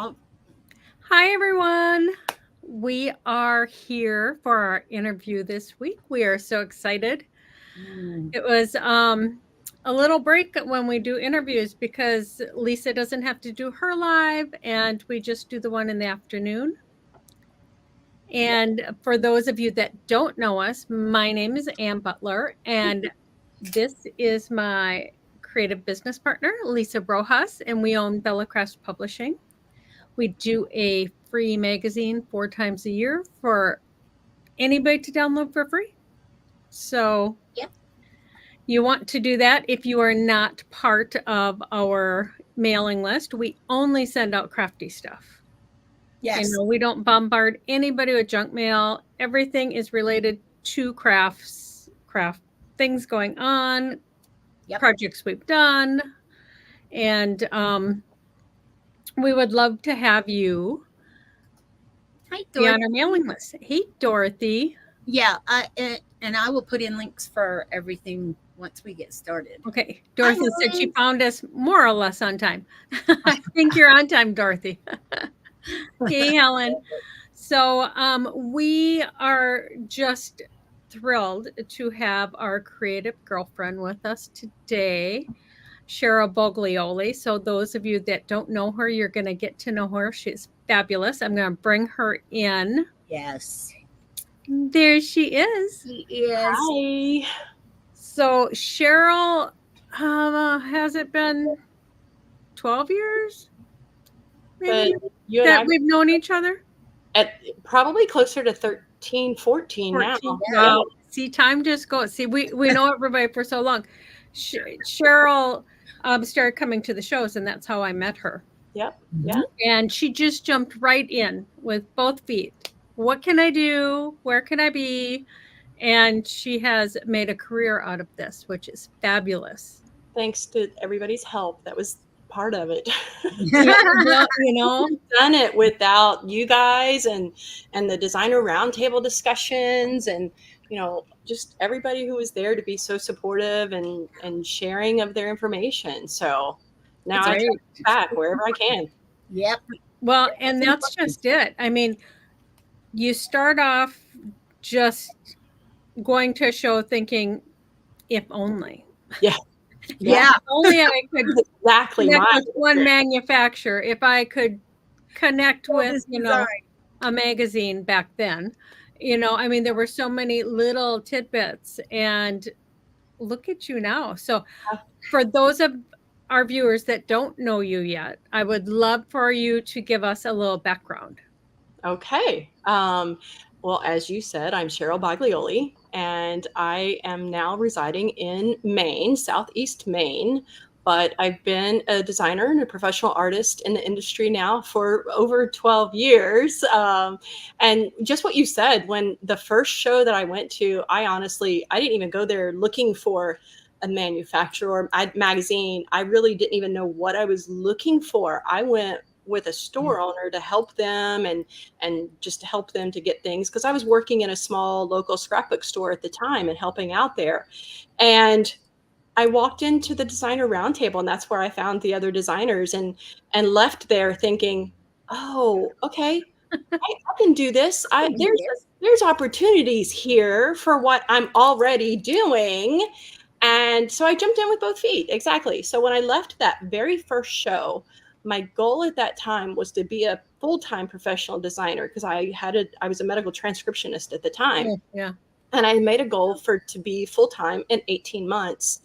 Oh, Hi, everyone. We are here for our interview this week. We are so excited. mm, It was a little break when we do interviews because Lisa doesn't have to do her live and we just do the one in the afternoon. yeah. And for those of you that don't know us, my name is Ann Butler, and this is my creative business partner, Lisa Brojas, and we own Bellacrest Publishing. We do a free magazine 4 times a year for anybody to download for free. So Yep. you want to do that if you are not part of our mailing list. We only send out crafty stuff. Yes. We don't bombard anybody with junk mail. Everything is related to craft things going on, Yep. projects we've done, and we would love to have you Hi, be Dorothy. on our mailing list. Hey, Dorothy. Yeah. And I will put in links for everything once we get started. Okay, Hi, Dorothy said she Helen. found us more or less on time. I think you're on time, Dorothy. Hey, Helen. So we are just thrilled to have our creative girlfriend with us today, Cheryl Boglioli. So those of you that don't know her, you're going to get to know her. She's fabulous. I'm going to bring her in. Yes. There she is. He is. Hi. So Cheryl, has it been 12 years? But Maybe you and that I we've known each other? at probably closer to 13, 14 now. 14. Yeah. Wow. See, time just goes. See, we know everybody for so long. Cheryl started coming to the shows, and that's how I met her. Yep. Mhm. Yeah. And she just jumped right in with both feet. What can I do? Where can I be? And she has made a career out of this, which is fabulous. Thanks to everybody's help. That was part of it. Yeah, well, Done it without you guys and the designer roundtable discussions and just everybody who was there to be so supportive and sharing of their information. So now it's I try great. to give back wherever I can. Yep. Well, and that's just it. I mean, you start off just going to a show thinking, if only. Yeah. Yeah. If only I could Exactly connect my with one manufacturer, if I could connect All with, this design. a magazine back then. I mean, there were so many little tidbits, and look at you now. So, for those of our viewers that don't know you yet, I would love for you to give us a little background. Okay. Well, as you said, I'm Cheryl Boglioli, and I am now residing in Maine, Southeast Maine. But I've been a designer and a professional artist in the industry now for over 12 years. And just what you said, when the first show that I went to, I didn't even go there looking for a manufacturer or magazine. I really didn't even know what I was looking for. I went with a store owner to help them and just to help them to get things because I was working in a small local scrapbook store at the time and helping out there. And I walked into the designer roundtable and that's where I found the other designers and left there thinking, oh, okay, I can do this. There's opportunities here for what I'm already doing. And so I jumped in with both feet. Exactly. So when I left that very first show, my goal at that time was to be a full-time professional designer because I was a medical transcriptionist at the time. Yeah. And I made a goal to be full-time in 18 months.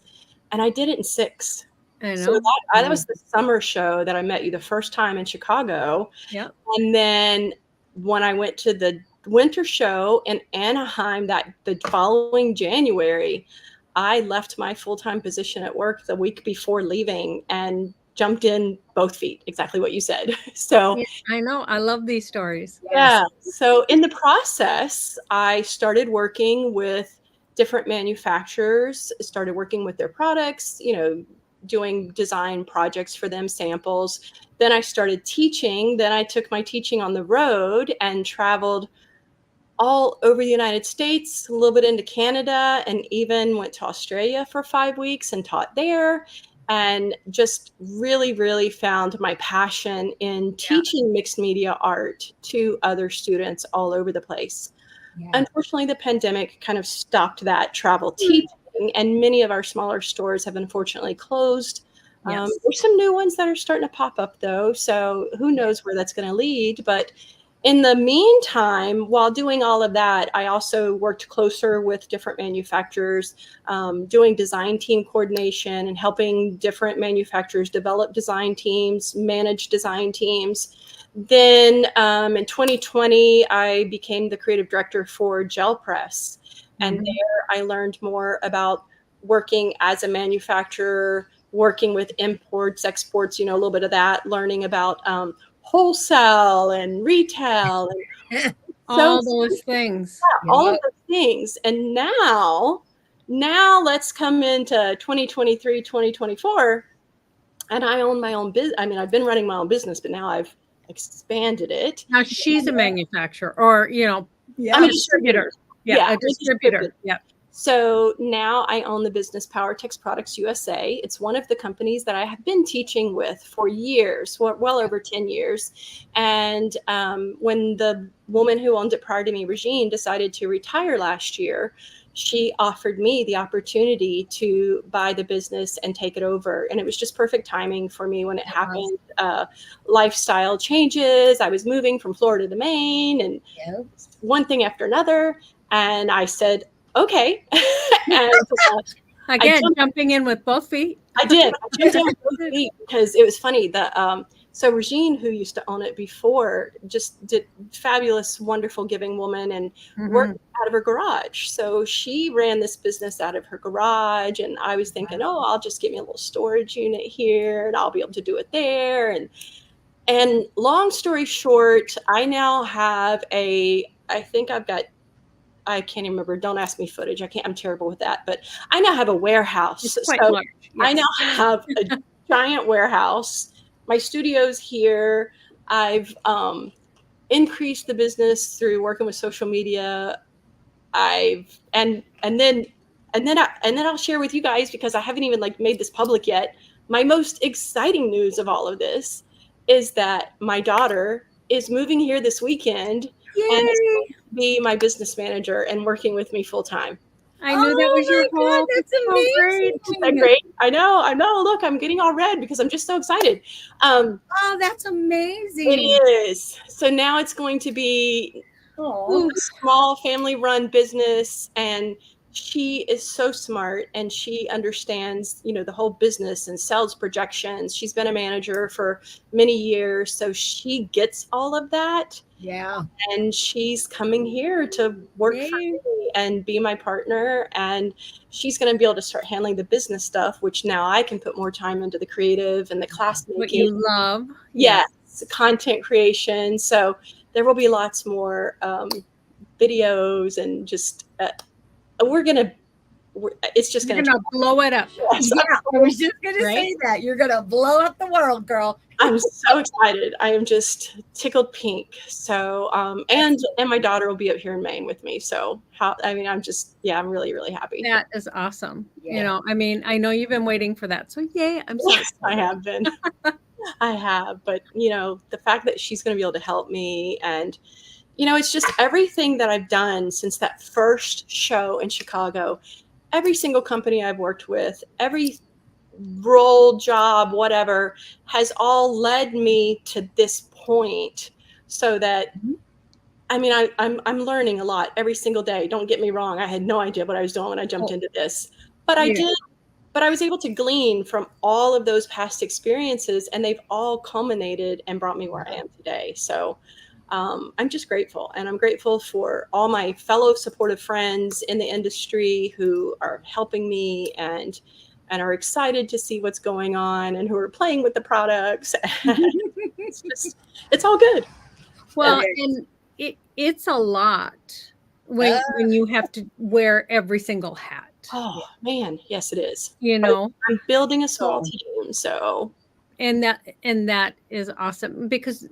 And I did it in 6. I So know. that was the summer show that I met you the first time in Chicago. Yeah. And then when I went to the winter show in Anaheim the following January, I left my full-time position at work the week before leaving and jumped in both feet, exactly what you said. So Yeah, I know. I love these stories. yeah. So in the process, I started working with different manufacturers, started working with their products, doing design projects for them, samples. Then I started teaching. Then I took my teaching on the road and traveled all over the United States, a little bit into Canada, and even went to Australia for 5 weeks and taught there. and just really, really found my passion in teaching mixed media art to other students all over the place. Yeah. Unfortunately, the pandemic kind of stopped that travel teaching, and many of our smaller stores have unfortunately closed. Yes. There's some new ones that are starting to pop up, though, so who knows where that's going to lead. But in the meantime, while doing all of that, I also worked closer with different manufacturers, doing design team coordination and helping different manufacturers develop design teams, manage design teams. Then in 2020, I became the creative director for Gel Press. And there I learned more about working as a manufacturer, working with imports, exports, a little bit of that, learning about wholesale and retail and all those things. all of those things. And now let's come into 2023, 2024, and I own my own business. I mean, I've been running my own business, but now I've expanded it. Now she's a manufacturer, or I'm a distributor. Yeah, a distributor. Yeah. So now I own the business PowerTex Products USA. It's one of the companies that I have been teaching with for years, well over 10 years. And when the woman who owned it prior to me, Regine, decided to retire last year, she offered me the opportunity to buy the business and take it over. And it was just perfect timing for me when it happened. Lifestyle changes. I was moving from Florida to Maine, and one thing after another. And I said, okay. And again, jumping in with both feet. I did. I jumped in with both feet because it was funny. So Regine, who used to own it before, just did fabulous, wonderful giving woman and worked out of her garage. So she ran this business out of her garage. And I was thinking, I'll just give me a little storage unit here and I'll be able to do it there. And long story short, I now have I can't even remember. Don't ask me footage. I'm terrible with that. But I now have a warehouse. It's quite large. Yes. I now have a giant warehouse. My studio's here. I've increased the business through working with social media. And then I'll share with you guys, because I haven't even made this public yet. My most exciting news of all of this is that my daughter is moving here this weekend. Yay! And is going to be my business manager and working with me full time. I knew that was your goal. That's amazing. So great. Isn't that great? I know. Look, I'm getting all red because I'm just so excited. That's amazing. It is. So now it's going to be a small family-run business, and she is so smart and she understands, the whole business and sales projections. She's been a manager for many years, so she gets all of that. Yeah. And she's coming here to work for me and be my partner. And she's going to be able to start handling the business stuff, which now I can put more time into the creative and the class making. What you love. Yes, content creation. So there will be lots more videos and just it's just going to blow it up. Yes, yeah, I was just going to say that. You're going to blow up the world, girl. I'm so excited. I am just tickled pink. So, and my daughter will be up here in Maine with me. So I'm really, really happy. That is awesome. Yeah. I know you've been waiting for that. So yay. I'm so excited. I have been. I have, but the fact that she's going to be able to help me, and it's just everything that I've done since that first show in Chicago. Every single company I've worked with, every role, job, whatever, has all led me to this point. So that, I'm learning a lot every single day. Don't get me wrong. I had no idea what I was doing when I jumped into this, but I did. But I was able to glean from all of those past experiences, and they've all culminated and brought me where I am today. So I'm just grateful, and I'm grateful for all my fellow supportive friends in the industry who are helping me and are excited to see what's going on and who are playing with the products. It's all good. Well, and it's a lot when you have to wear every single hat. Oh man, yes, it is. I'm building a small team, so. And that is awesome, because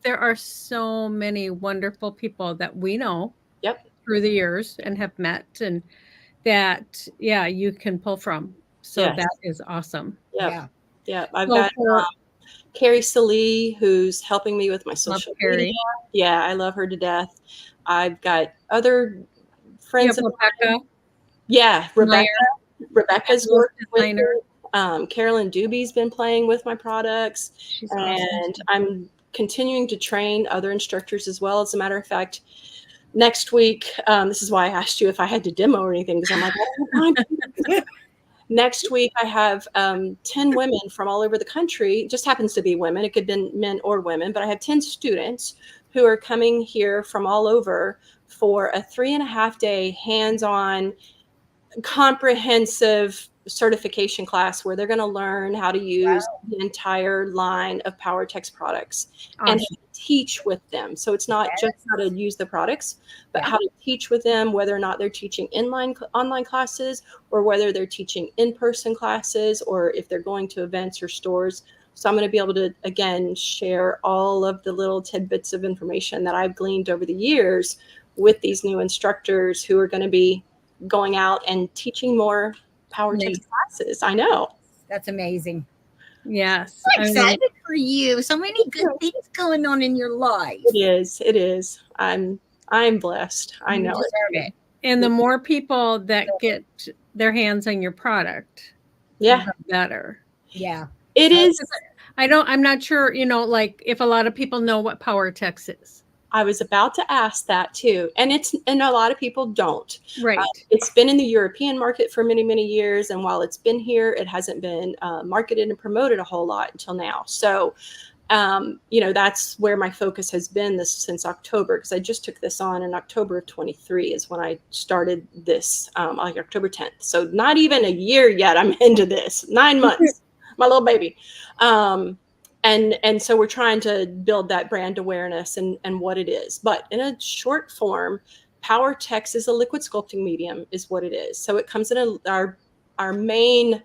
there are so many wonderful people that we know through the years and have met, and that you can pull from. So Yes. that is awesome. Yep. Yeah. Yeah. I've So got for Carrie Salee, who's helping me with my love social Carrie. media. Yeah, I love her to death. I've got other You friends have of mine. Rebecca Yeah, Meyer, Rebecca's fabulous working with designer. it. Carolyn Doobie's been playing with my products, She's and awesome. I'm continuing to train other instructors as well. As a matter of fact, next week, this is why I asked you if I had to demo or anything, because I'm like, I don't have time. Next week, I have 10 women from all over the country. It just happens to be women. It could be men or women, but I have 10 students who are coming here from all over for a 3.5-day hands-on comprehensive certification class where they're going to learn how to use Wow. the entire line of PowerTex products and Awesome. teach with them. So it's not just how to use the products, but Yeah. how to teach with them, whether or not they're teaching online classes or whether they're teaching in-person classes or if they're going to events or stores. So I'm going to be able to, again, share all of the little tidbits of information that I've gleaned over the years with these new instructors who are going to be going out and teaching more PowerTex classes. I know. That's amazing. Yes. I'm excited for you. So many good things going on in your life. It is. It is. I'm blessed. I You know deserve it. And the more people that get their hands on your product, Yeah, the better. Yeah. it is. I'm not sure, like if a lot of people know what PowerTex is. I was about to ask that too. And a lot of people don't. Right. It's been in the European market for many, many years. And while it's been here, it hasn't been marketed and promoted a whole lot until now. So, that's where my focus has been since October, because I just took this on in October of 23 is when I started this, like October 10th. So not even a year yet. I'm into this 9 months, my little baby. And so we're trying to build that brand awareness and what it is. But in a short form, PowerTex is a liquid sculpting medium is what it is. So it comes in our main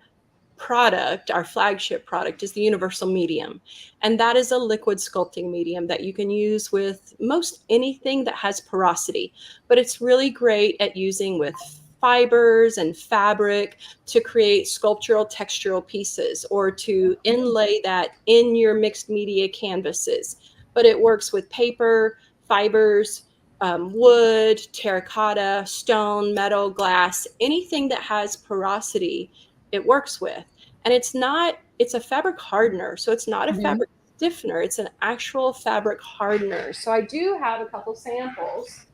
product, our flagship product is the universal medium. And that is a liquid sculpting medium that you can use with most anything that has porosity. But it's really great at using with fibers and fabric to create sculptural textural pieces or to inlay that in your mixed media canvases. But it works with paper, fibers, wood, terracotta, stone, metal, glass, anything that has porosity, it works with. And it's a fabric hardener. So it's not a fabric stiffener. It's an actual fabric hardener. So I do have a couple samples.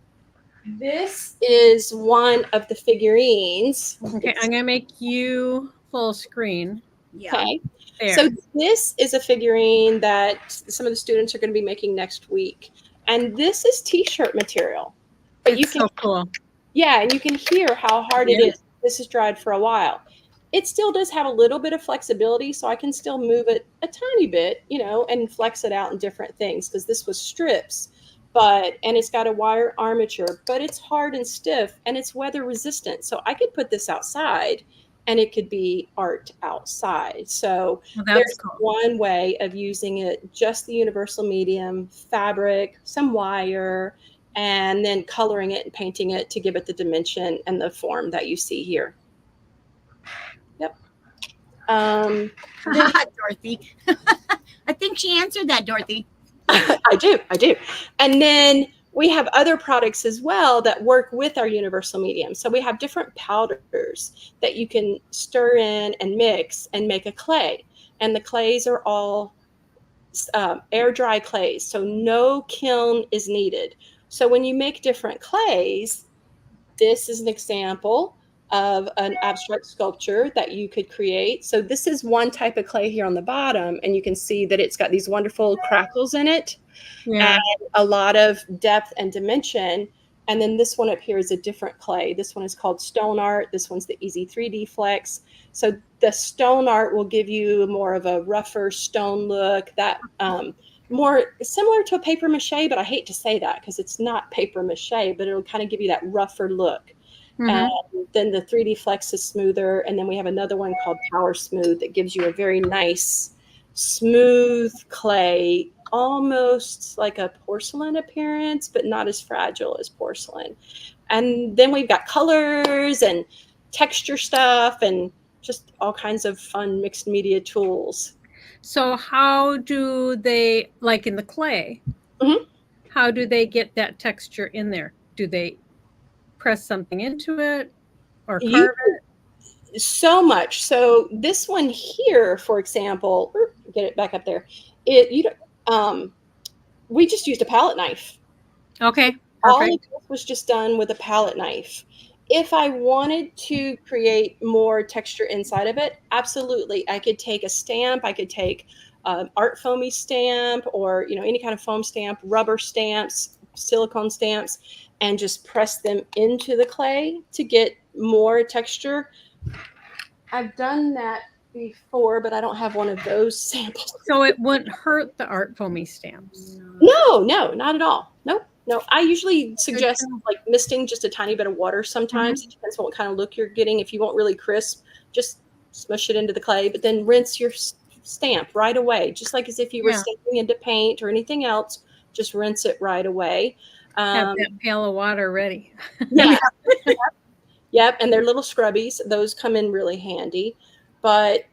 This is one of the figurines. Okay, I'm going to make you full screen. Yeah. Okay. There. So this is a figurine that some of the students are going to be making next week. And this is t-shirt material. But it's you can so cool. Yeah, and you can hear how hard it is. This is dried for a while. It still does have a little bit of flexibility, so I can still move it a tiny bit, and flex it out in different things, because this was strips, and it's got a wire armature, but it's hard and stiff and it's weather resistant. So I could put this outside and it could be art outside. So there's cool. one way of using it, just the universal medium, fabric, some wire, and then coloring it and painting it to give it the dimension and the form that you see here. Yep. Dorothy. I think she answered that, Dorothy. I do. And then we have other products as well that work with our universal medium. So we have different powders that you can stir in and mix and make a clay. And the clays are all air dry clays. So no kiln is needed. So when you make different clays, this is an example of an abstract sculpture that you could create. So this is one type of clay here on the bottom, and you can see that it's got these wonderful crackles in it and a lot of depth and dimension. And then this one up here is a different clay. This one is called Stone Art. This one's the Easy 3D Flex. So the Stone Art will give you more of a rougher stone look, that more similar to a paper mache, but I hate to say that because it's not paper mache, but it'll kind of give you that rougher look. And then the 3D Flex is smoother. And then we have another one called Power Smooth that gives you a very nice, smooth clay, almost like a porcelain appearance, but not as fragile as porcelain. And then we've got colors and texture stuff. And just all kinds of fun mixed media tools. So how do they, like in the clay, Mhm. how do they get that texture in there? Do they press something into it or You carve it? so much. So this one here, for example, get it back up there. It you don't- we just used a palette knife. Okay, All of perfect. this was just done with a palette knife. If I wanted to create more texture inside of it, absolutely. I could take a stamp. I could take art foamy stamp, or any kind of foam stamp, rubber stamps, silicone stamps, and just press them into the clay to get more texture. I've done that before, but I don't have one of those samples. So it wouldn't hurt the art foamy stamps. No, no, not at all. Nope. No, I usually Good suggest to know. like misting just a tiny bit of water sometimes. It depends on what kind of look you're getting. If you want really crisp, just smush it into the clay, but then rinse your stamp right away, just like as if you were Yeah. stamping into paint or anything else. Just rinse it right away. Have that pail of water ready. Yeah. Yep. And they're little scrubbies. Those come in really handy. But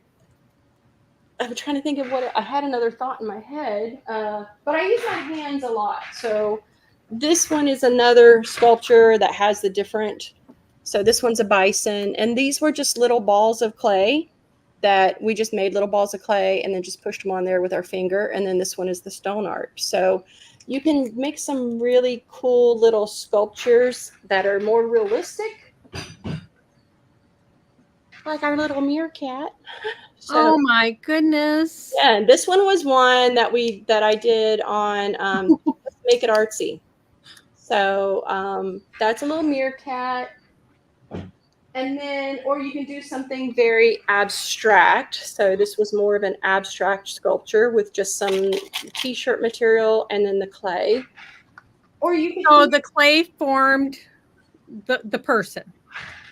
I'm trying to think of what I had another thought in my head, but I use my hands a lot. So this one is another sculpture that has the different. So this one's a bison, and these were just little balls of clay that we just made little balls of clay and then just pushed them on there with our finger. And then this one is the stone art. So you can make some really cool little sculptures that are more realistic, like our little meerkat. So, Oh my goodness. yeah, and this one was one that I did on Make It Artsy. So that's a little meerkat. And then, or you can do something very abstract. So this was more of an abstract sculpture with just some t-shirt material and then the clay. Or you can So the clay formed the person.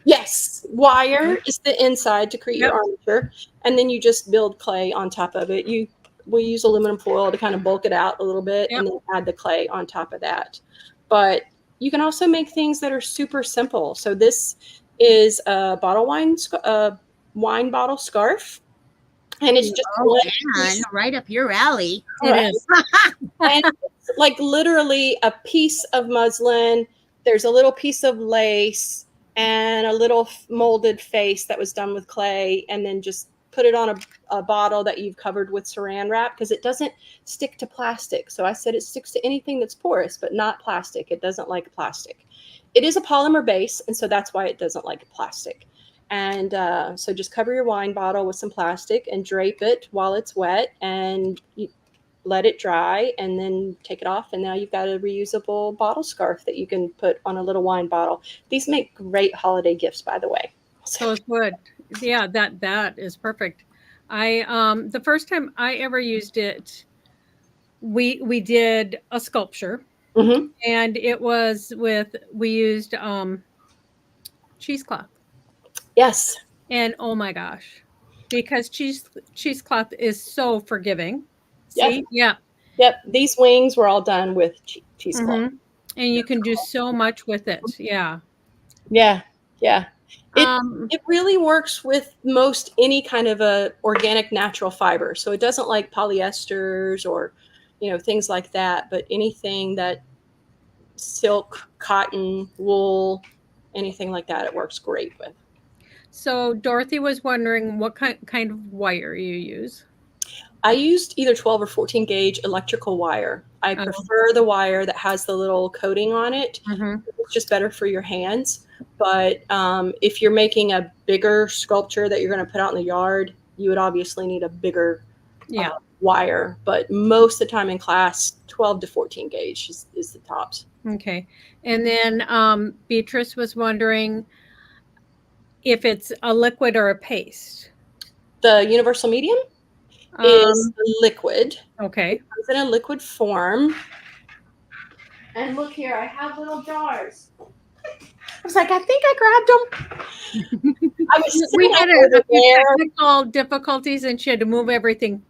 Yes, wire is the inside to create your Yep. armature, and then you just build clay on top of it. We use aluminum foil to kind of bulk it out a little bit, Yep. and then add the clay on top of that. But you can also make things that are super simple. So this is a wine bottle scarf, and it's just Oh one man, piece. right up your alley. It is. And it's like literally a piece of muslin. There's a little piece of lace and a little molded face that was done with clay, and then just put it on a bottle that you've covered with saran wrap because it doesn't stick to plastic. So I said it sticks to anything that's porous, but not plastic. It doesn't like plastic. It is a polymer base, and so that's why it doesn't like plastic. And so just cover your wine bottle with some plastic and drape it while it's wet, and let it dry, and then take it off, and now you've got a reusable bottle scarf that you can put on a little wine bottle. These make great holiday gifts, by the way. Those would. Yeah, that is perfect. I the first time I ever used it, we did a sculpture, Mm-hmm. and it was we used cheesecloth. Yes. And oh my gosh, because cheesecloth is so forgiving. Yep. See? Yeah. Yep. These wings were all done with cheesecloth. Mm-hmm. And you can do so much with it. Yeah. Yeah. Yeah. It Um, it really works with most any kind of a organic natural fiber. So it doesn't like polyesters or things like that, but anything that silk, cotton, wool, anything like that, it works great with. so Dorothy was wondering what kind of wire you use. I used either 12 or 14 gauge electrical wire. I Oh. prefer the wire that has the little coating on it. Mhm. It's just better for your hands. But if you're making a bigger sculpture that you're going to put out in the yard, you would obviously need a bigger Yeah. wire. But most of the time in class, 12 to 14 gauge is the tops. Okay. And then Beatrice was wondering if it's a liquid or a paste. The universal medium is liquid. Okay. It comes in a liquid form. And look here, I have little jars. I was like, I think I grabbed them. I was We had a a few technical difficulties, and she had to move everything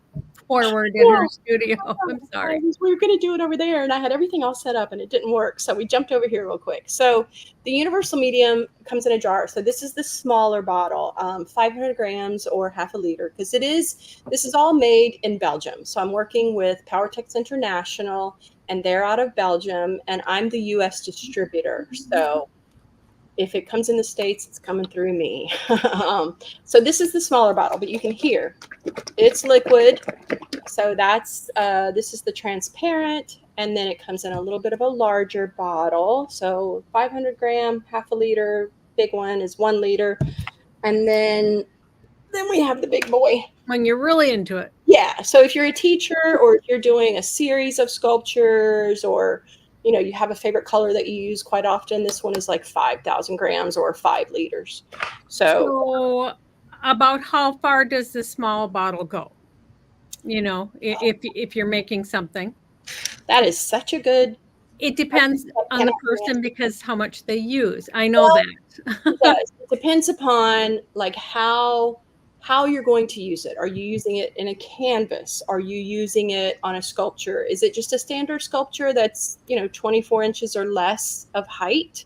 forward in her studio. I'm sorry. We were going to do it over there, and I had everything all set up, and it didn't work. So we jumped over here real quick. So the universal medium comes in a jar. So this is the smaller bottle, 500 grams or half a liter, because this is all made in Belgium. So I'm working with PowerTex International, and they're out of Belgium, and I'm the U.S. distributor. So if it comes in the States, it's coming through me. So this is the smaller bottle, but you can hear it's liquid. So that's this is the transparent, and then it comes in a little bit of a larger bottle. So 500 gram, half a liter, big one is 1 liter, and then we have the big boy. When you're really into it. Yeah. So if you're a teacher, or if you're doing a series of sculptures, or you have a favorite color that you use quite often, this one is like 5,000 grams or 5 liters. So about how far does the small bottle go? If you're making something. That is such a good. It depends on the person, because how much they use. I know that. It does. It depends upon like how you're going to use it. Are you using it in a canvas? Are you using it on a sculpture? Is it just a standard sculpture that's 24 inches or less of height?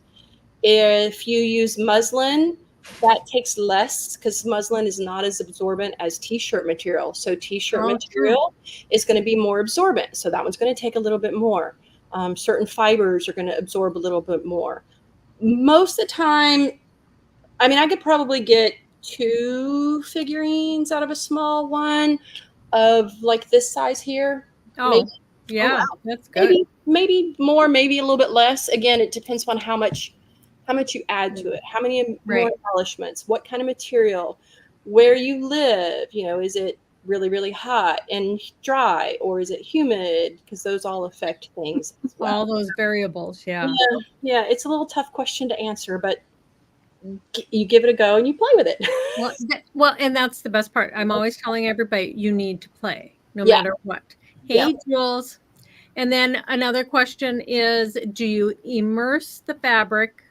If you use muslin, that takes less, because muslin is not as absorbent as t-shirt material. So t-shirt material is going to be more absorbent. So that one's going to take a little bit more. Certain fibers are going to absorb a little bit more. Most of the time, I mean, I could probably get 2 figurines out of a small one of like this size here. Oh, maybe. Yeah, wow. That's good. Maybe more, maybe a little bit less. Again, it depends on how much you add to it, how many more embellishments, what kind of material, where you live. Is it really, really hot and dry, or is it humid? Because those all affect things as well. All those variables, yeah. It's a little tough question to answer, but you give it a go and you play with it. Well, and that's the best part. I'm always telling everybody, you need to play no matter what. Hey, Jules. And then another question is, do you immerse the fabric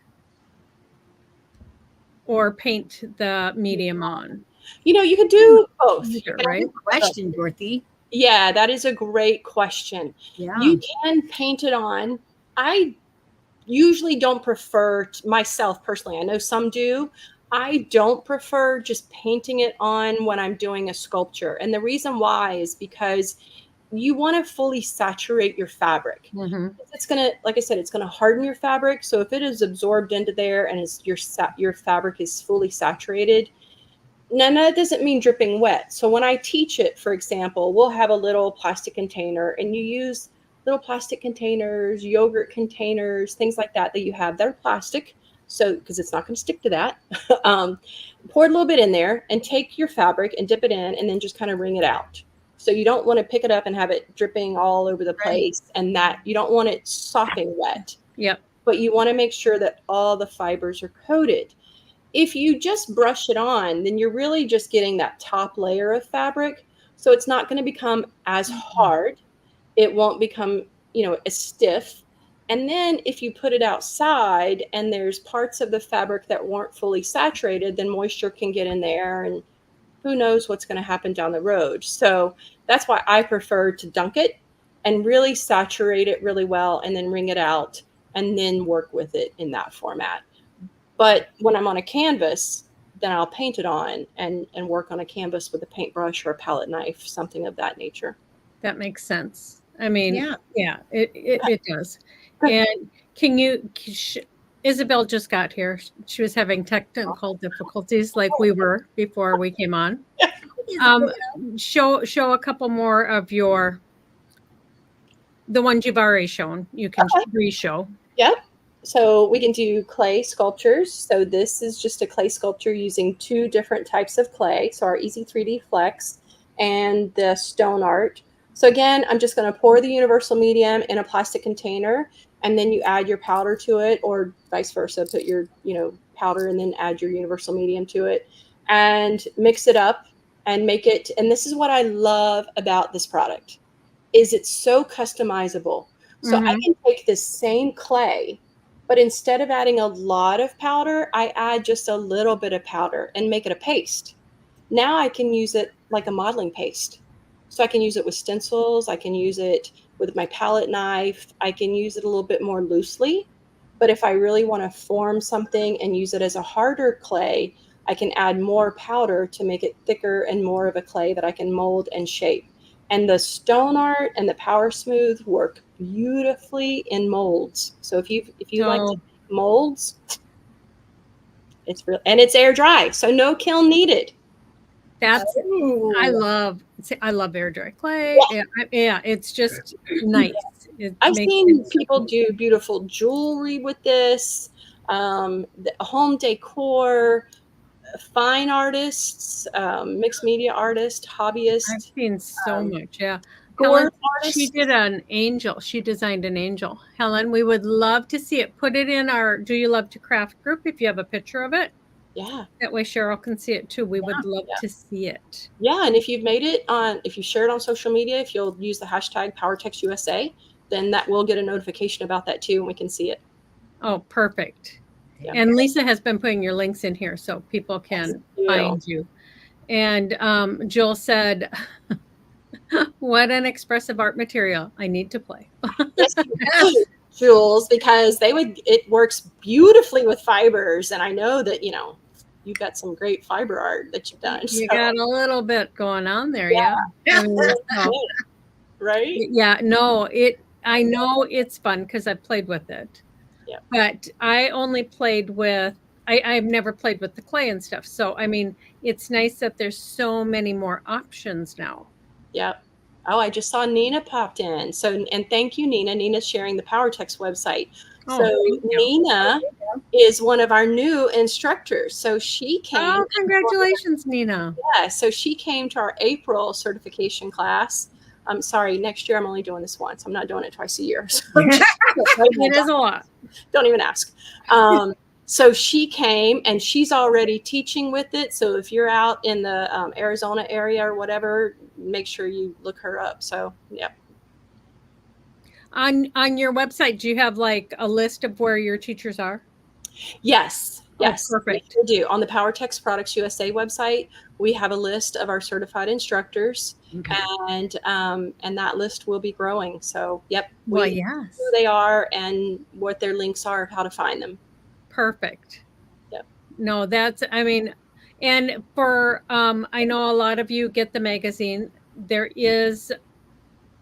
or paint the medium on? You could do both. Right? Question, Dorothy. Yeah, that is a great question. Yeah. You can paint it on. I usually don't prefer, myself personally, I know some do, I don't prefer just painting it on when I'm doing a sculpture. And the reason why is because you want to fully saturate your fabric. It's going to, like I said, it's going to harden your fabric. So if it is absorbed into there and your fabric is fully saturated, now that doesn't mean dripping wet. So when I teach it, for example, we'll have a little plastic container, and you use little plastic containers, yogurt containers, things like that you have that are plastic. So, because it's not going to stick to that, pour a little bit in there and take your fabric and dip it in, and then just kind of wring it out. So you don't want to pick it up and have it dripping all over the place, and that you don't want it sopping wet. Yep. But you want to make sure that all the fibers are coated. If you just brush it on, then you're really just getting that top layer of fabric. So it's not going to become as hard. It won't become, as stiff. And then if you put it outside and there's parts of the fabric that weren't fully saturated, then moisture can get in there, and who knows what's going to happen down the road. So that's why I prefer to dunk it and really saturate it really well, and then wring it out, and then work with it in that format. But when I'm on a canvas, then I'll paint it on and work on a canvas with a paintbrush or a palette knife, something of that nature. That makes sense. I mean, yeah, it does. And Isabel just got here. She was having technical difficulties like we were before we came on. Show a couple more of the ones you've already shown. You can re-show. Yep. So we can do clay sculptures. So this is just a clay sculpture using 2 different types of clay. So our Easy 3D Flex and the stone art. So again, I'm just going to pour the universal medium in a plastic container, and then you add your powder to it, or vice versa. Put your, powder and then add your universal medium to it, and mix it up and make it. And this is what I love about this product, is it's so customizable. So I can take this same clay, but instead of adding a lot of powder, I add just a little bit of powder and make it a paste. Now I can use it like a modeling paste. So I can use it with stencils. I can use it with my palette knife. I can use it a little bit more loosely. But if I really want to form something and use it as a harder clay, I can add more powder to make it thicker and more of a clay that I can mold and shape. And the stone art and the Power Smooth work beautifully in molds. So if you like to So make molds, it's real, and it's air dry, so no kiln needed. that's I Ooh. love air dry clay. Yeah, it's just nice. It I've makes it seen so people easy. do beautiful jewelry with this, home decor, fine artists, mixed media artists, I've hobbyists, seen so um, much. Yeah. Helen, gourd she artists. did an angel. She designed an angel. Helen, we would love to see it. Put it in our Do You Love to Craft group if you have a picture of it. Yeah, That way Cheryl can see it too. We would love yeah, to see it. yeah. And if you've made it if you share it on social media, if you'll use the hashtag PowerTextUSA, then that will get a notification about that too, and we can see it. Oh, perfect. Yeah. And Lisa has been putting your links in here so people Thank can you. find you. And Jill said, what an expressive art material. I need to play. Yes, you do, Jules, because it works beautifully with fibers. And I know that, you've got some great fiber art that you've done. You So, got a little bit going on there, yeah. I mean, so, right? yeah, no, I know it's fun because I've played with it. Yeah. But I only played with I've never played with the clay and stuff. So I mean, it's nice that there's so many more options now. Yep. Oh, I just saw Nina popped in. So, and thank you, Nina. Nina's sharing the PowerText website. So, Oh, thank you. Nina is one of our new instructors. So, she came. Oh, congratulations, Nina. Yeah, so she came to our April certification class. I'm sorry, next year I'm only doing this once. I'm not doing it twice a year. So It is a lot. don't even ask. So she came and she's already teaching with it. So if you're out in the Arizona area or whatever, make sure you look her up. So yeah. On your website, do you have like a list of where your teachers are? Yes. Yes. Oh, perfect. Yes, we do. On the PowerText Products USA website, we have a list of our certified instructors, Okay. and that list will be growing. So, yep, Well, we yes. who they are and what their links are of how to find them. Perfect. Yep. No, I mean, and for I know a lot of you get the magazine. There is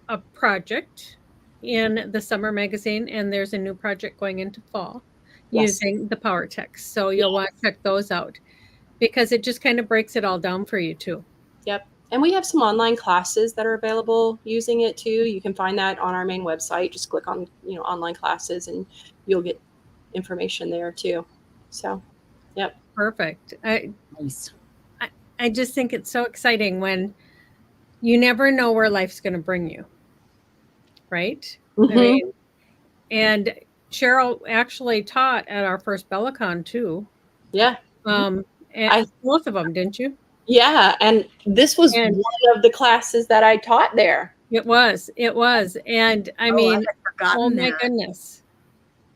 a project in the summer magazine, and there's a new project going into fall Yes. using the PowerText. So you'll want to check those out because it just kind of breaks it all down for you too. Yep. And we have some online classes that are available using it too. You can find that on our main website. Just click on, online classes and you'll get information there too. So, yep. Perfect. Nice. I just think it's so exciting when you never know where life's going to bring you. Right? Mm-hmm. I mean, and Cheryl actually taught at our first Bellicon too. Yeah. And both of them, didn't you? Yeah, and this was one of the classes that I taught there. It was, and I mean, oh my goodness.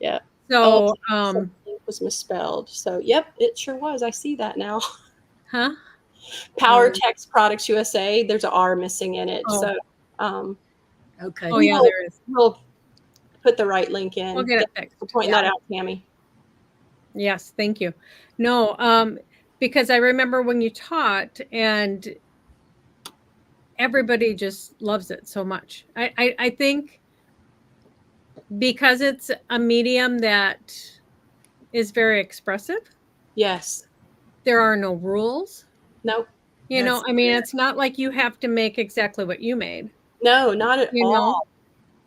Yeah. So, it was misspelled. So, yep, it sure was. I see that now. Huh? PowerText Products USA. There's an R missing in it. Oh. So, okay. Oh yeah, there is. We'll put the right link in. We'll get it fixed. We'll point that out, Tammy. Yes, thank you. No, because I remember when you taught and everybody just loves it so much. I think because it's a medium that is very expressive. Yes. There are no rules. Nope. I mean, it's not like you have to make exactly what you made. No, not at all.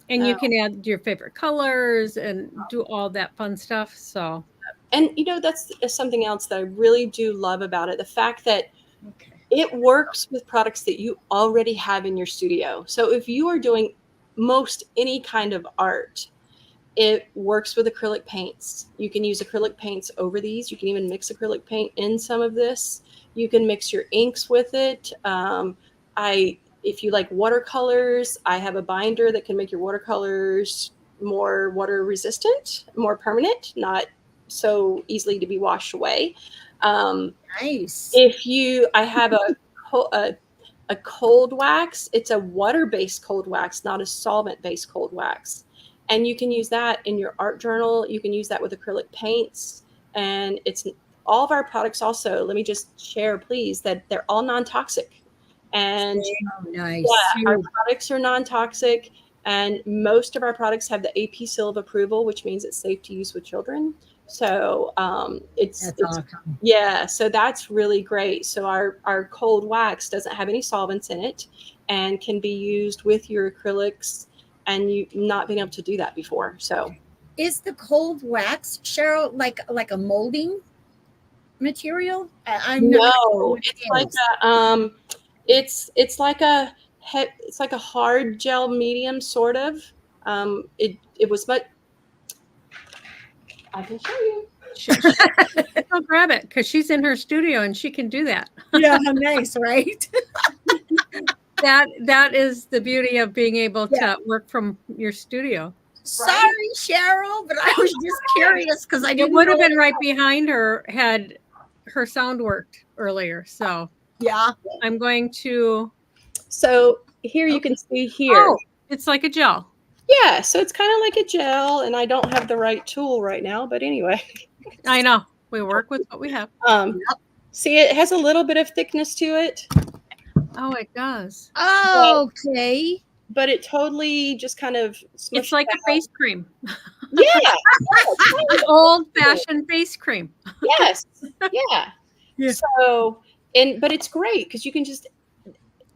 And you can add your favorite colors and do all that fun stuff. So, and that's something else that I really do love about it. The fact that it works with products that you already have in your studio. So if you are doing most any kind of art, it works with acrylic paints. You can use acrylic paints over these. You can even mix acrylic paint in some of this. You can mix your inks with it. If you like watercolors, I have a binder that can make your watercolors more water resistant, more permanent, not so easily to be washed away. Nice. I have a a cold wax. It's a water-based cold wax, not a solvent-based cold wax. And you can use that in your art journal. You can use that with acrylic paints. And it's all of our products also, let me just share, please, that they're all non-toxic. And Oh, nice. yeah, our products are non-toxic. And most of our products have the AP seal of approval, which means it's safe to use with children. So it's awesome. yeah, so that's really great. So our cold wax doesn't have any solvents in it and can be used with your acrylics, and you not being able to do that before. So Is the cold wax, Cheryl, like a molding material? I'm not sure no, what it it's like is. a it's like a hard gel medium sort of. It was, but I can show you. Go grab it because she's in her studio and she can do that. Yeah, nice, right? That is the beauty of being able Yeah. to work from your studio. Sorry, Cheryl, but I was just curious because I It didn't would have know. been right behind her had her sound worked earlier. So Yeah. I'm going to. So here you can see here. Oh, it's like a gel. Yeah, so it's kind of like a gel, and I don't have the right tool right now, but anyway. I know. We work with what we have. See, it has a little bit of thickness to it. Oh, it does. Okay. But it totally just kind of smushed It's like out. a face cream. Yeah. Old-fashioned face cream. Yes. Yeah. Yeah. So, but it's great because you can just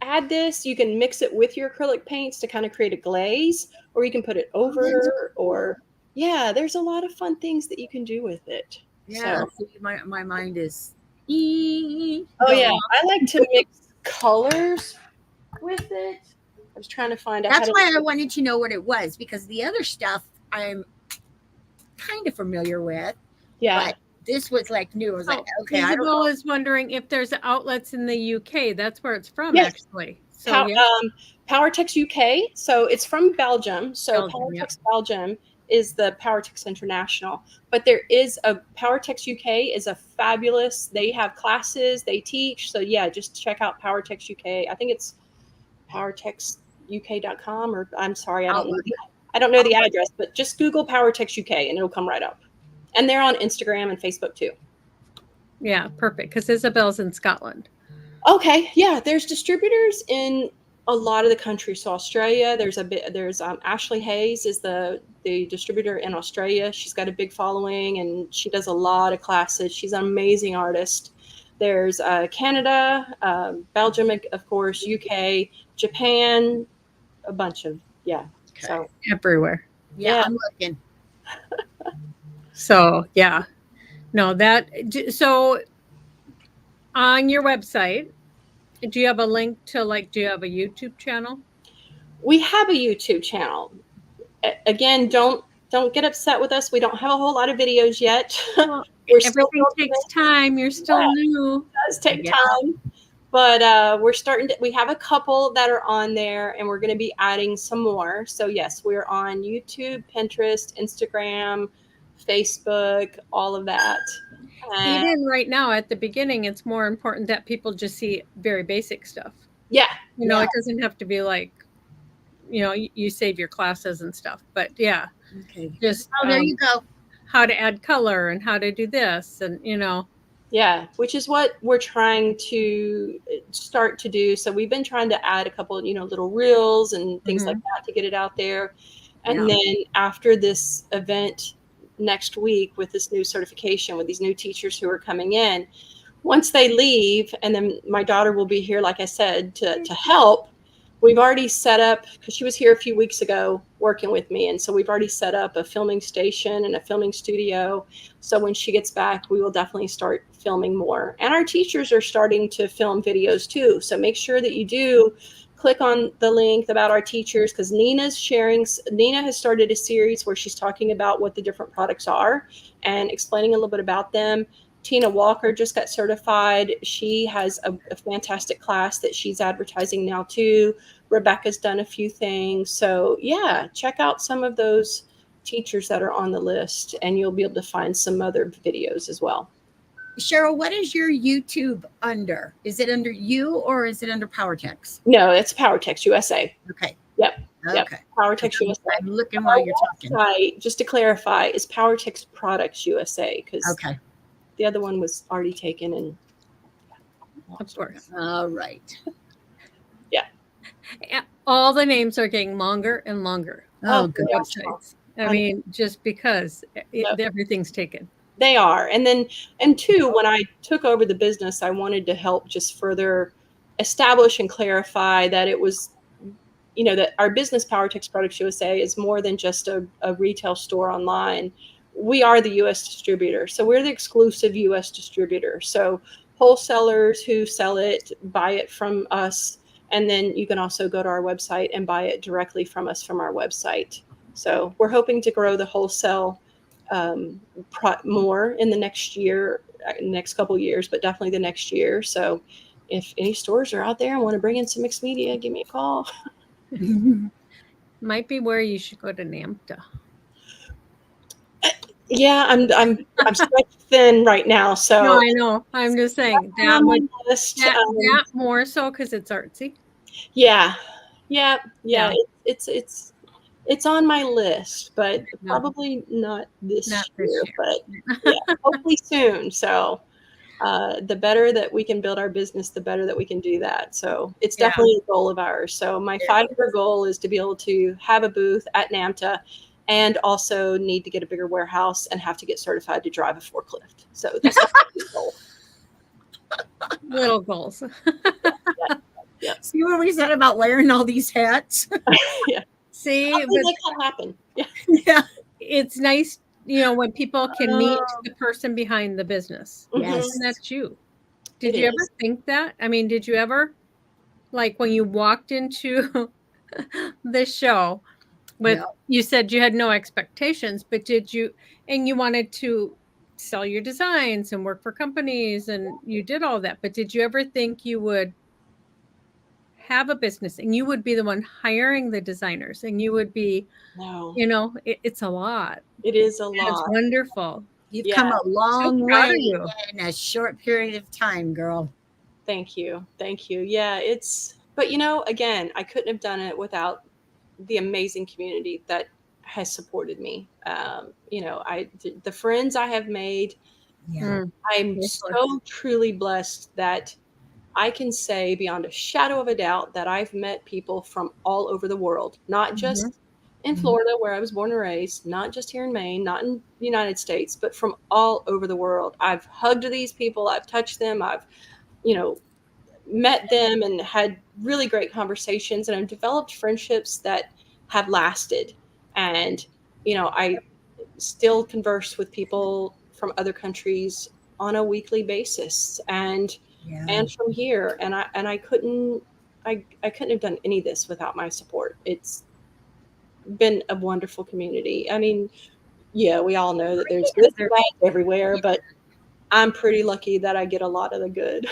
add this. You can mix it with your acrylic paints to kind of create a glaze, or you can put it over, or yeah, there's a lot of fun things that you can do with it. Yeah. So, See, my mind is. oh yeah, I like to mix colors with it. I was trying to find out. That's why I wanted to know what it was, because the other stuff I'm kind of familiar with. Yeah. But this was like new. I was like, okay, I don't Isabel know. is wondering if there's outlets in the UK. That's where it's from, Yes. actually. So PowerTex UK. So it's from Belgium. So Belgium, PowerTex Belgium is the PowerTex International. But there is a PowerTex UK is a fabulous. They have classes, they teach. So yeah, just check out PowerTex UK. I think it's powertexuk.com, or I'm sorry, I don't know the address, but just Google PowerTex UK and it'll come right up. And they're on Instagram and Facebook too. yeah, perfect. Because Isabel's in Scotland. Okay, yeah, there's distributors in a lot of the countries. So Australia, there's Ashley Hayes is the distributor in Australia. She's got a big following and she does a lot of classes. She's an amazing artist. There's Canada, Belgium, of course, UK, Japan, a bunch of, yeah. Okay. So Everywhere. Yeah, I'm looking. So yeah, no, so on your website, do you have a link to do you have a YouTube channel? We have a YouTube channel. Again, don't get upset with us. We don't have a whole lot of videos yet. Well, everything takes time. You're still new. It does take time. But we have a couple that are on there, and we're going to be adding some more. So yes, we're on YouTube, Pinterest, Instagram, Facebook, all of that. Even right now at the beginning, it's more important that people just see very basic stuff. Yeah. It doesn't have to be like, you save your classes and stuff, but yeah. Okay. Just there you go. How to add color and how to do this and Yeah, which is what we're trying to start to do. So we've been trying to add a couple, little reels and things like that to get it out there. And then after this event next week with this new certification, with these new teachers who are coming in, once they leave, and then my daughter will be here, like I said, to help. We've already set up, because she was here a few weeks ago working with me. And so we've already set up a filming station and a filming studio. So when she gets back, we will definitely start filming more. And our teachers are starting to film videos too. So make sure that you do click on the link about our teachers, because Nina has started a series where she's talking about what the different products are and explaining a little bit about them. Tina Walker just got certified. She has a fantastic class that she's advertising now too. Rebecca's done a few things. So yeah, check out some of those teachers that are on the list, and you'll be able to find some other videos as well. Cheryl, what is your YouTube under? Is it under you or is it under PowerTex? No, it's PowerTex USA. Okay. Yep. Yep. Okay. PowerTex USA. I'm looking while you're talking. Website, just to clarify, is PowerTex Products USA, because Okay. the other one was already taken. And Of course. All right. All the names are getting longer and longer. Oh, Oh, good. yeah. Websites. I mean, just because Yep. everything's taken. They are. And two, when I took over the business, I wanted to help just further establish and clarify that it was, that our business, PowerTex Products USA, is more than just a retail store online. We are the U.S. distributor. So we're the exclusive U.S. distributor. So wholesalers who sell it, buy it from us. And then you can also go to our website and buy it directly from us from our website. So we're hoping to grow the wholesale more in the next year, next couple years, but definitely the next year. So if any stores are out there and want to bring in some mixed media, give me a call. Might be where you should go to NAMTA. Yeah, I'm stretched thin right now, so No, I know. I'm just saying that on my would list. that more so because it's artsy. Yeah. Yeah. It's on my list, but No. probably not this Not year, this year. but yeah, hopefully soon. So the better that we can build our business, the better that we can do that. So it's Yeah. definitely a goal of ours. So my 5-year goal is to be able to have a booth at NAMTA, and also need to get a bigger warehouse and have to get certified to drive a forklift. So that's my goal. Little goals. See what we said about wearing all these hats? See, Hopefully but that can happen. Yeah. Yeah. it's nice, when people can meet the person behind the business. Yes. And that's you. Did It you is. ever think that? I mean, did you ever, like when you walked into the show with, No. you said you had no expectations, but did you, and you wanted to sell your designs and work for companies and you did all that, but did you ever think you would have a business and you would be the one hiring the designers and you would be, No, it's a lot. it is a And it's lot. wonderful. You've Yeah. come a long So proud way of you. in a short period of time, girl. Thank you. Thank you. Yeah, but again, I couldn't have done it without the amazing community that has supported me. The friends I have made, Yeah. I'm Yes, so truly blessed that I can say beyond a shadow of a doubt that I've met people from all over the world, not just in Mhm. Florida, where I was born and raised, not just here in Maine, not in the United States, but from all over the world. I've hugged these people, I've touched them, I've, met them and had really great conversations, and I've developed friendships that have lasted. And, I still converse with people from other countries on a weekly basis, and Yeah. from here, and I couldn't have done any of this without my support. It's been a wonderful community. I mean, yeah, we all know that there's good and bad everywhere, but I'm pretty lucky that I get a lot of the good.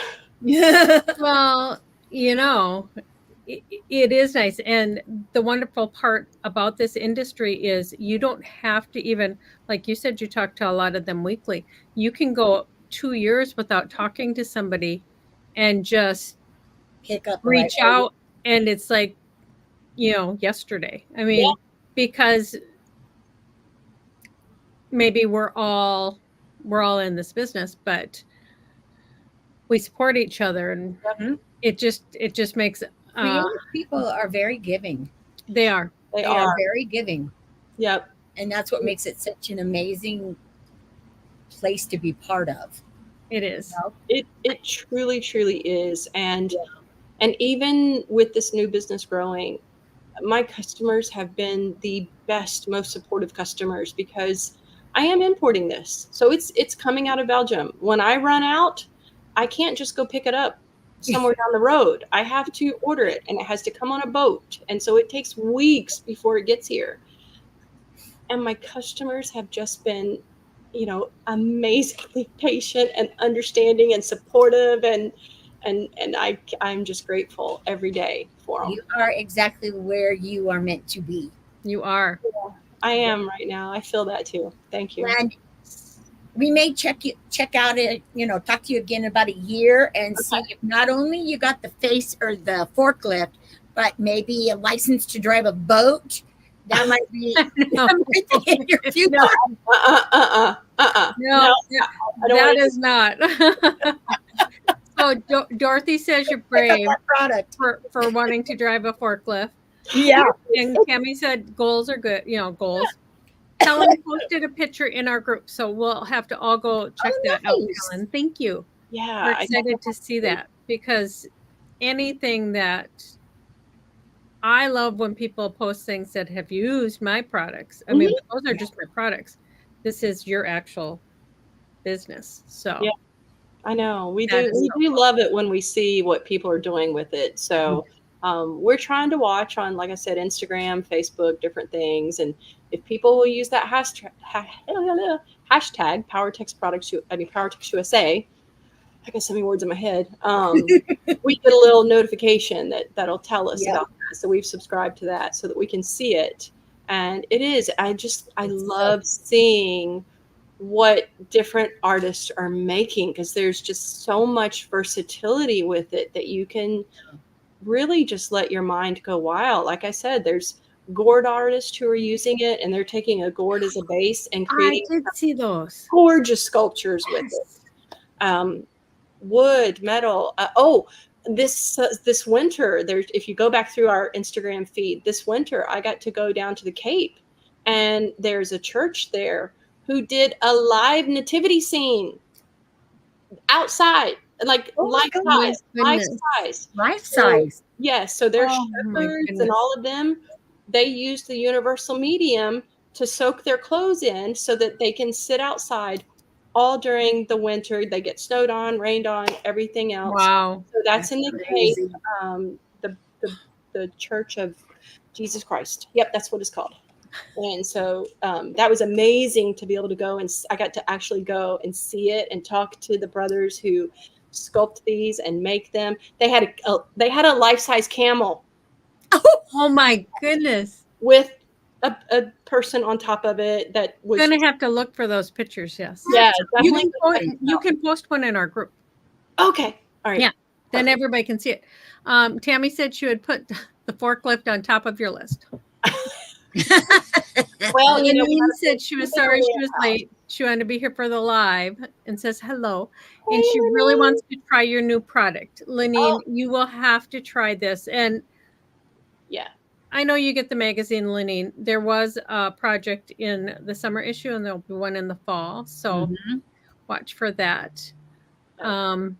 Yeah. Well, it is nice. And the wonderful part about this industry is you don't have to even, like you said, you talk to a lot of them weekly. You can go 2 years without talking to somebody and just Pick up reach right out. And it's like, yesterday. I mean, because maybe we're all in this business, but we support each other, and Mhm. it just makes Creative people are very giving. they are. They They are. are very giving. Yep. And that's what makes it such an amazing place to be part of. It is. It truly, truly is. And even with this new business growing, my customers have been the best, most supportive customers, because I am importing this. So it's coming out of Belgium. When I run out, I can't just go pick it up somewhere down the road. I have to order it, and it has to come on a boat. And so it takes weeks before it gets here. And my customers have just been, amazingly patient and understanding and supportive, and I'm just grateful every day for them. You are exactly where you are meant to be. You are. I am right now. I feel that too. Thank you. And we may check out it, talk to you again in about a year and see Okay. if not only you got the face or the forklift, but maybe a license to drive a boat. That might be No, something in your future. No. no, No, I don't that want is not. So Dorothy says you're Pick up brave that product. for wanting to drive a forklift. Yeah. And Tammy said goals are good, goals. Helen posted a picture in our group, so we'll have to all go check that out, Nice. Helen. Thank you. Yeah, We're I excited to see that because anything that I love when people post things that have used my products. I mean, but those are just my products. This is your actual business. So Yeah. I know we that do. is We so do cool. love it when we see what people are doing with it. So we're trying to watch on, like I said, Instagram, Facebook, different things, and if people will use that hashtag PowerTex Products, PowerTex USA. I got so many words in my head. We get a little notification that'll tell us Yeah. about that. So we've subscribed to that so that we can see it. And it is. I love seeing what different artists are making because there's just so much versatility with it that you can really just let your mind go wild. Like I said, there's gourd artists who are using it and they're taking a gourd as a base and I creating did see those. gorgeous sculptures with it. Um, wood, metal. This winter, there's if you go back through our Instagram feed, this winter I got to go down to the Cape, and there's a church there who did a live nativity scene outside, like Oh my My life goodness. size. Life So size. yes, so their Oh my shepherds and goodness. all of them, they use the universal medium to soak their clothes in so that they can sit outside all during the winter. They get snowed on, rained on, everything else. Wow. So that's That's in the Cape, crazy. um, the, the the Church of Jesus Christ. Yep, that's what it's called. And so that was amazing to be able to go and I got to actually go and see it and talk to the brothers who sculpt these and make them. They had a life size camel Oh my goodness. with a person on top of it that was Gonna have to look for those pictures, yes. yeah You definitely can you can post one in our group. okay all right Yeah. Then perfect. everybody can see it. Tammy said she would put the forklift on top of your list. Well, Lenine said she was sorry she was hey, late. She wanted to be here for the live and says hello. And she really wants to try your new product. Lenine, you will have to try this. And yeah, I know you get the magazine, Lenine. There was a project in the summer issue and there'll be one in the fall. So watch for that. I'm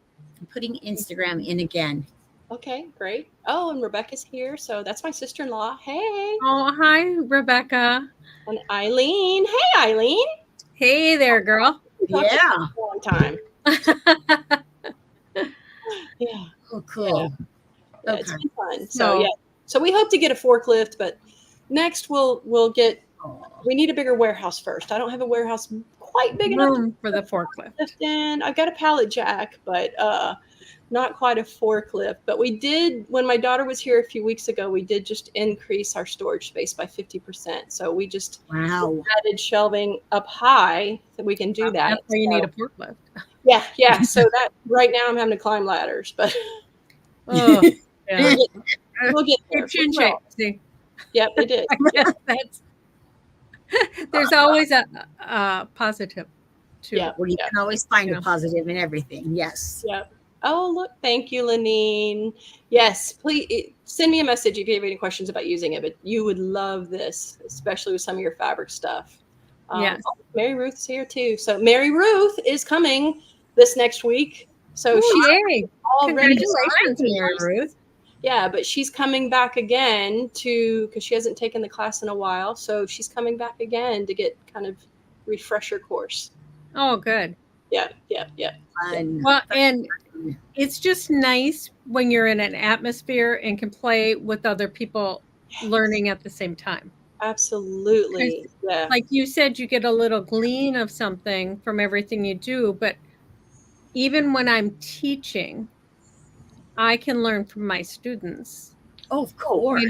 putting Instagram in again. okay, great. Oh, and Rebecca's here, so that's my sister-in-law. Hey. Oh, hi, Rebecca. And Eileen. Hey, Eileen. Hey there, girl. Yeah. A long time. Yeah. Oh, cool. Yeah, it's Okay. been fun. So So- yeah. So we hope to get a forklift, but next we'll get. We need a bigger warehouse first. I don't have a warehouse quite big enough Room for the forklift. in. I've got a pallet jack, but not quite a forklift. But we did when my daughter was here a few weeks ago. We did just increase our storage space by 50%. So we just added shelving up high so we can do that. That's why you need a forklift. Yeah. So that right now I'm having to climb ladders, but Oh, yeah. we'll get there. Keeps you in shape. See, Yep, it did. that's there's always a positive too. Yeah. Well, you can always find Yeah. a positive in everything. Yes. Yep. Oh, look. Thank you, Lenine. Yes, please send me a message if you have any questions about using it. But you would love this, especially with some of your fabric stuff. Yes. Mary Ruth's here too. So Mary Ruth is coming this next week. So she's Yay! already Congratulations, Mary Ruth. Yeah, but she's coming back again because she hasn't taken the class in a while. So she's coming back again to get kind of refresher course. Oh, good. Yeah. Fun. Well, and it's just nice when you're in an atmosphere and can play with other people learning at the same time. Absolutely. Yeah. Like you said, you get a little glean of something from everything you do, but even when I'm teaching, I can learn from my students. Oh, of course.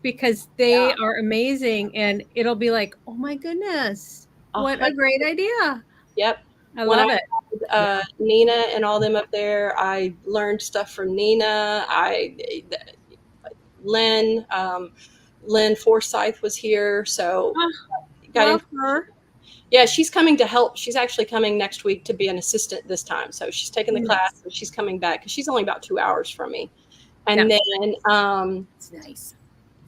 Because they are amazing and it'll be like, oh my goodness, what a great idea. Yep. I When love it. Nina and all them up there, I learned stuff from Nina. Lynn, Lynn Forsyth was here, so Oh, got love in. her. Yeah, she's coming to help. She's actually coming next week to be an assistant this time. So she's taking the class, and she's coming back because she's only about 2 hours from me. And then, It's nice.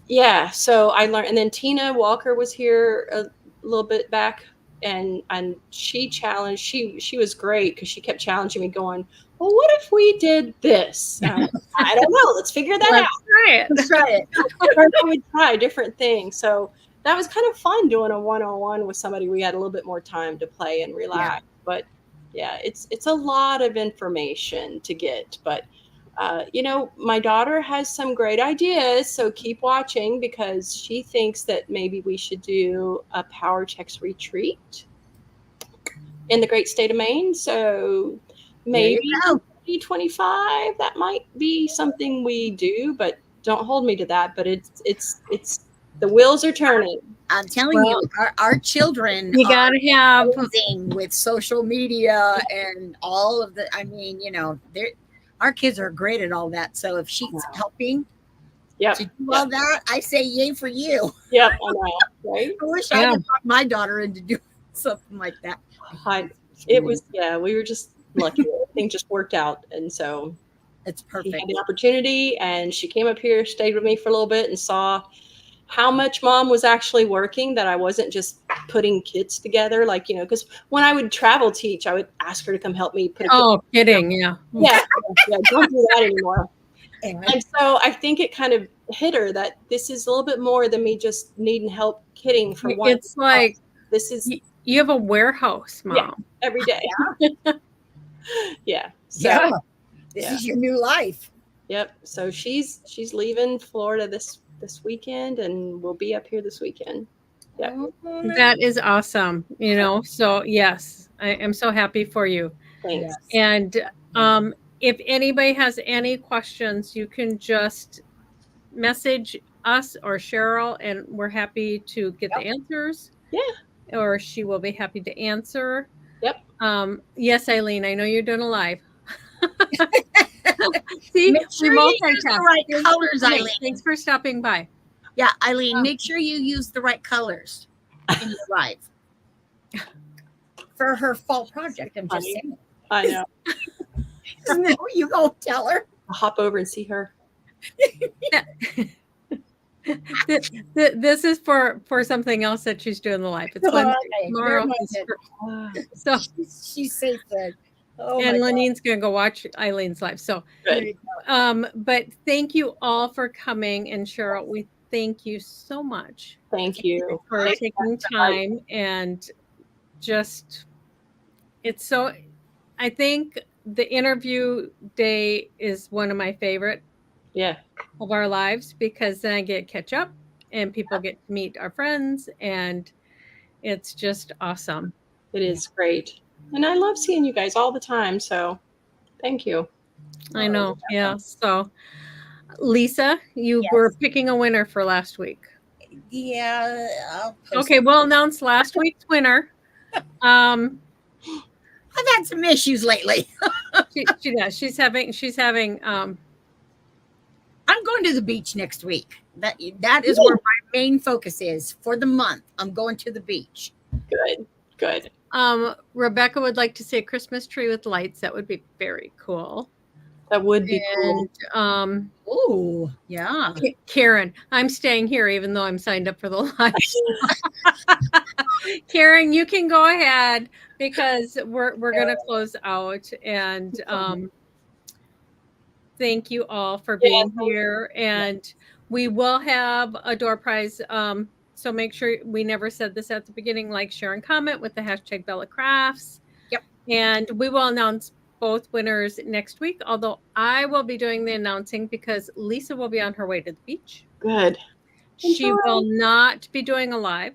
yeah, so I learned. And then Tina Walker was here a little bit back, and she challenged. She was great because she kept challenging me, going, "Well, what if we did this?" And I'm like, I don't know. Let's figure that Let's out. try it. Let's try it. I would try different things. So that was kind of fun doing a one-on-one with somebody. We had a little bit more time to play and relax. But yeah, it's a lot of information to get. But my daughter has some great ideas. So keep watching because she thinks that maybe we should do a Power Checks retreat in the great state of Maine. So maybe 2025, that might be something we do, but don't hold me to that. But it's the wheels are turning. I'm telling you, our children You are gotta have amazing with social media and all of the. I mean, our kids are great at all that. So if she's helping to do all that, I say yay for you. Yep, I know, right? I wish I could talk my daughter into doing something like that. We were just lucky. Everything just worked out, and so it's perfect. She had the opportunity, and she came up here, stayed with me for a little bit, and saw how much mom was actually working, that I wasn't just putting kids together. Like, because when I would travel teach, I would ask her to come help me put a kid kidding. Yeah. Yeah. Don't do that anymore. And so I think it kind of hit her that this is a little bit more than me just needing help kidding for one. It's like, this is, you have a warehouse, Mom. Yeah, every day. Yeah. So, yeah. This is your new life. Yep. So she's leaving Florida this weekend, and we'll be up here this weekend. Yeah. That is awesome. So yes, I am so happy for you. Thanks. And if anybody has any questions, you can just message us or Cheryl, and we're happy to get the answers. Yeah. Or she will be happy to answer. Yep. Yes, Eileen, I know you're doing a live. See, make sure you use the right colors, Eileen. Thanks for stopping by. Yeah, Eileen, make sure you use the right colors in your live for her fall project. I'm just saying. I know. Isn't that what you go tell her? I'll hop over and see her. This is for something else that she's doing the live. It's tomorrow. So she's safe then. Oh, and Lenine's gonna go watch Eileen's live. So good. But thank you all for coming, and Cheryl, we thank you so much. Thank you for taking time, and just I think the interview day is one of my favorite of our lives, because then I get to catch up and people get to meet our friends, and it's just awesome. It is great. And I love seeing you guys all the time. So thank you. I know. Yeah. So Lisa, you were picking a winner for last week. Yeah. Okay. We'll announce last week's winner. I've had some issues lately. she does. She's having I'm going to the beach next week. That is where my main focus is for the month. I'm going to the beach. Good. Rebecca would like to see a Christmas tree with lights. That would be very cool. That would be cool. Oh, yeah. Karen, I'm staying here even though I'm signed up for the live. Karen, you can go ahead because we're going to close out. And thank you all for being here. And we will have a door prize. So make sure, we never said this at the beginning, like, share, and comment with the hashtag Bella Crafts. Yep. And we will announce both winners next week, although I will be doing the announcing because Lisa will be on her way to the beach. Good. She will not be doing a live.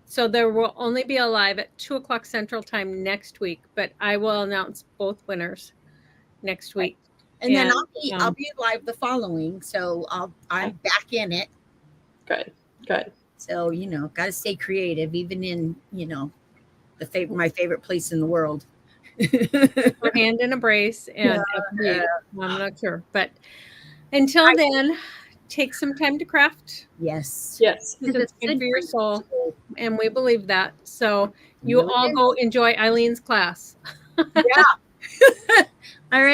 So there will only be a live at 2:00 Central Time next week, but I will announce both winners next week. And then I'll be live the following. So I'm back in it. Good. So, got to stay creative, even in, my favorite place in the world. Her hand in a brace, and I'm not sure, but until then, take some time to craft. Yes. Yes. Because it's good for your soul, and we believe that. So you all go enjoy Eileen's class. Yeah. All right.